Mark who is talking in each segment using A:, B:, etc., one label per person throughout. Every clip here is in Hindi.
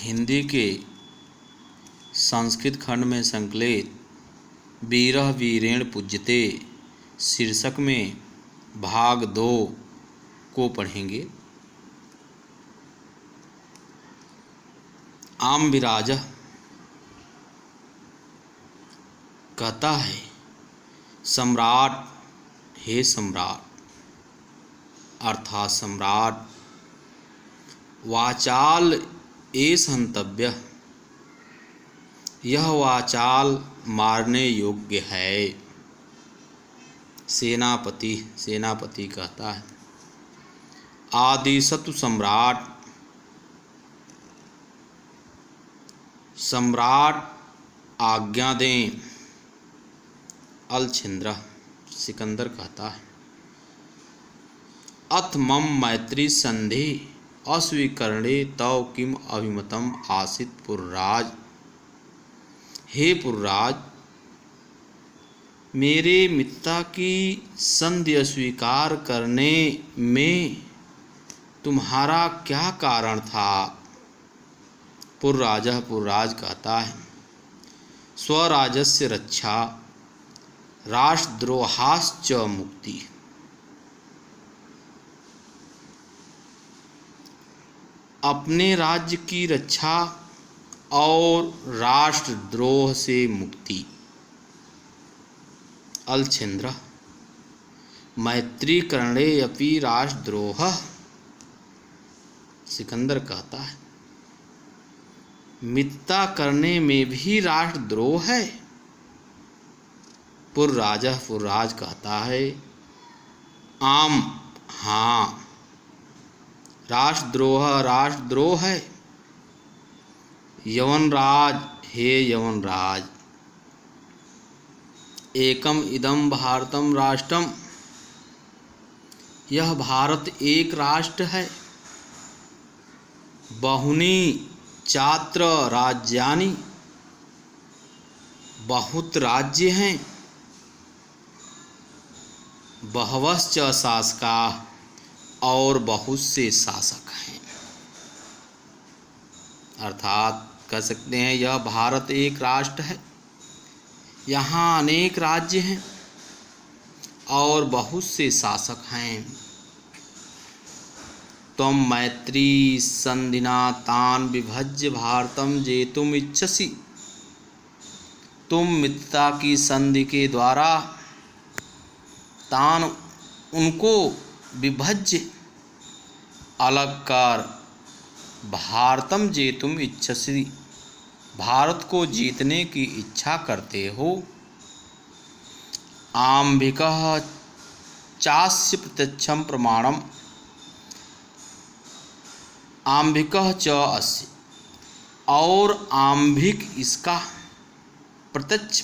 A: हिंदी के संस्कृत खंड में संकलित वीरः वीरेण पूज्यते शीर्षक में भाग 2 को पढ़ेंगे। आम्बिराजः कहता है, सम्राट, हे सम्राट अर्थात सम्राट, वाचाल एष हन्तव्यः, यह वाचाल मारने योग्य है। सेनापति कहता है, आदिशतु सम्राट, सम्राट आज्ञा दें। अलछिंद्र सिकंदर कहता है, अथ मम मैत्री संधि अस्वीकरणे तव किम अभिमतम आसीत् पुरराज। हे पुरराज, मेरे मित्रता की संधि अस्वीकार करने में तुम्हारा क्या कारण था। पुरराज कहता है, स्वराजस्य रक्षा राष्ट्रद्रोहाश्च मुक्ति। अपने राज्य की रक्षा और राष्ट्रद्रोह से मुक्ति। अलछिंद्र मैत्री करणे अपि राष्ट्रद्रोह। सिकंदर कहता है, मित्रता करने में भी राष्ट्रद्रोह है। पुरराज कहता है, आम, हाँ, राष्ट्रद्रोह है। यवनराज, हे यवनराज, एकम इदम भारतम राष्ट्रम, यह भारत एक राष्ट्र है। बहुनी चात्र राज्यानि, बहुत राज्य हैं। बहवश्च शासकाः, और बहुत से शासक हैं। अर्थात कह सकते हैं, यह भारत एक राष्ट्र है, यहाँ अनेक राज्य हैं और बहुत से शासक हैं। त्वं मैत्री संधिना तान विभज्य भारतम जेतुम इच्छसि। तुम मित्रता की संधि के द्वारा तान, उनको विभज्य, अलग कर, भारतम जेतुम इच्छसि, भारत को जीतने की इच्छा करते हो। आम्भिकः चास्य प्रत्यक्षम प्रमाणम, आम्भिकः च अस्य, और आम्भिक इसका प्रत्यक्ष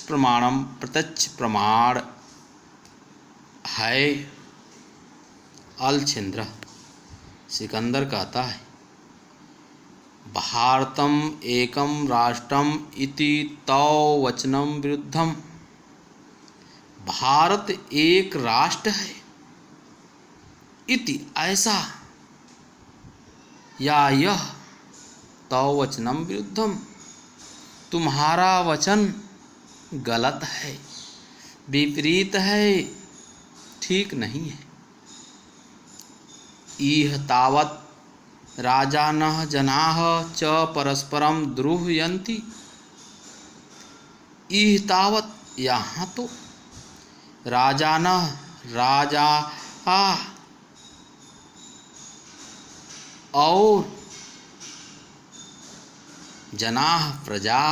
A: प्रमाण है। अलछिंद्र सिकंदर कहता है, भारतम एकम राष्ट्रम इति तव वचनम विरुद्धम। भारत एक राष्ट्र है इति, ऐसा, या यह, तव वचनम विरुद्धम, तुम्हारा वचन गलत है, विपरीत है, ठीक नहीं है। इह तावत् राजानः जनाः च परस्परम द्रुह्यन्ति। इह तावत्, यहाँ तो, राजानः, राजा, और जनाः, प्रजा,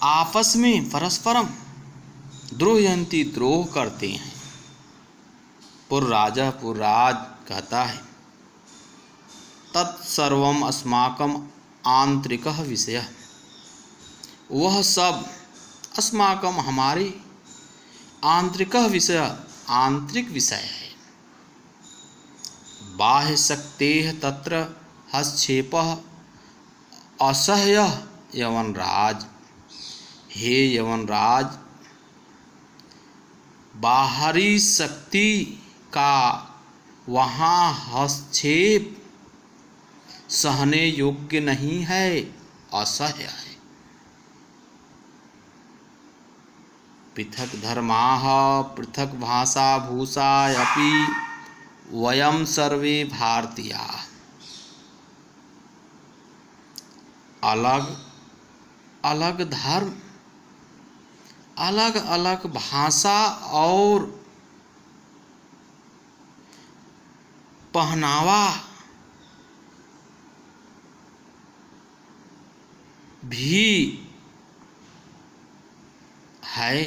A: आपस में परस्परम द्रोहयन्ति, द्रोह करते हैं। पुरराज कहता है, तत्सर्वम अस्माकम आंतरिकः विषयः, वह सब अस्माकम, हमारे, आंतरिकः विषय, आंतरिक विषय है। बाह्य शक्तेः तत्र हस्तक्षेपः असह्यः यवनराज। हे यवनराज, बाहरी शक्ति का वहाँ हस्तक्षेप सहने योग्य नहीं है, असह्य है। पृथक धर्माः पृथक भाषा भूषा अपि वयं सर्वे भारतीयाः। अलग अलग धर्म, अलग अलग भाषा और पहनावा भी है,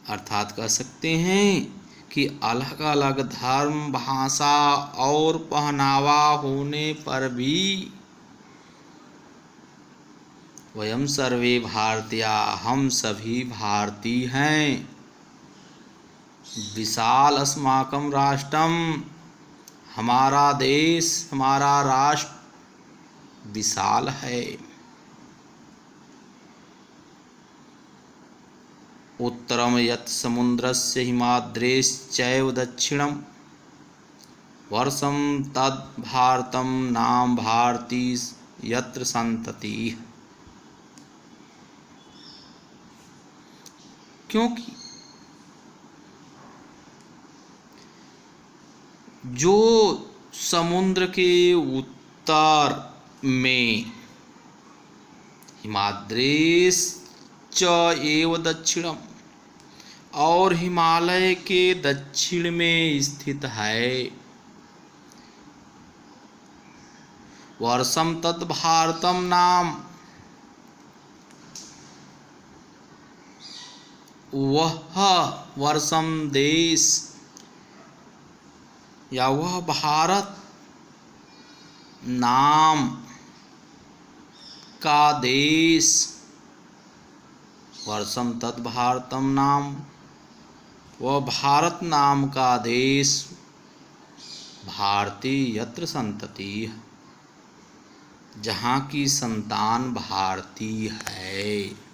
A: अर्थात कह सकते हैं कि अलग अलग धर्म, भाषा और पहनावा होने पर भी वयम सर्वे भारतीया, हम सभी भारतीय हैं। विशाल अस्माकं राष्ट्रम, हमारा देश, हमारा राष्ट्र विशाल है। उत्तरम यत् समुद्रस्य हिमाद्रेश्चैव दक्षिणम वर्षम तद् भारतम नाम भारती यत्र संतति। क्योंकि जो समुद्र के उत्तर में हिमाद्रेश च एव दक्षिणम और हिमालय के दक्षिण में स्थित है, वर्षम तत् भारतम नाम, वह वर्षम देश या वह भारत नाम का देश, वर्षम तत् भारतम नाम, वह भारत नाम का देश, भारती यत्र संतति, जहाँ की संतान भारतीय है।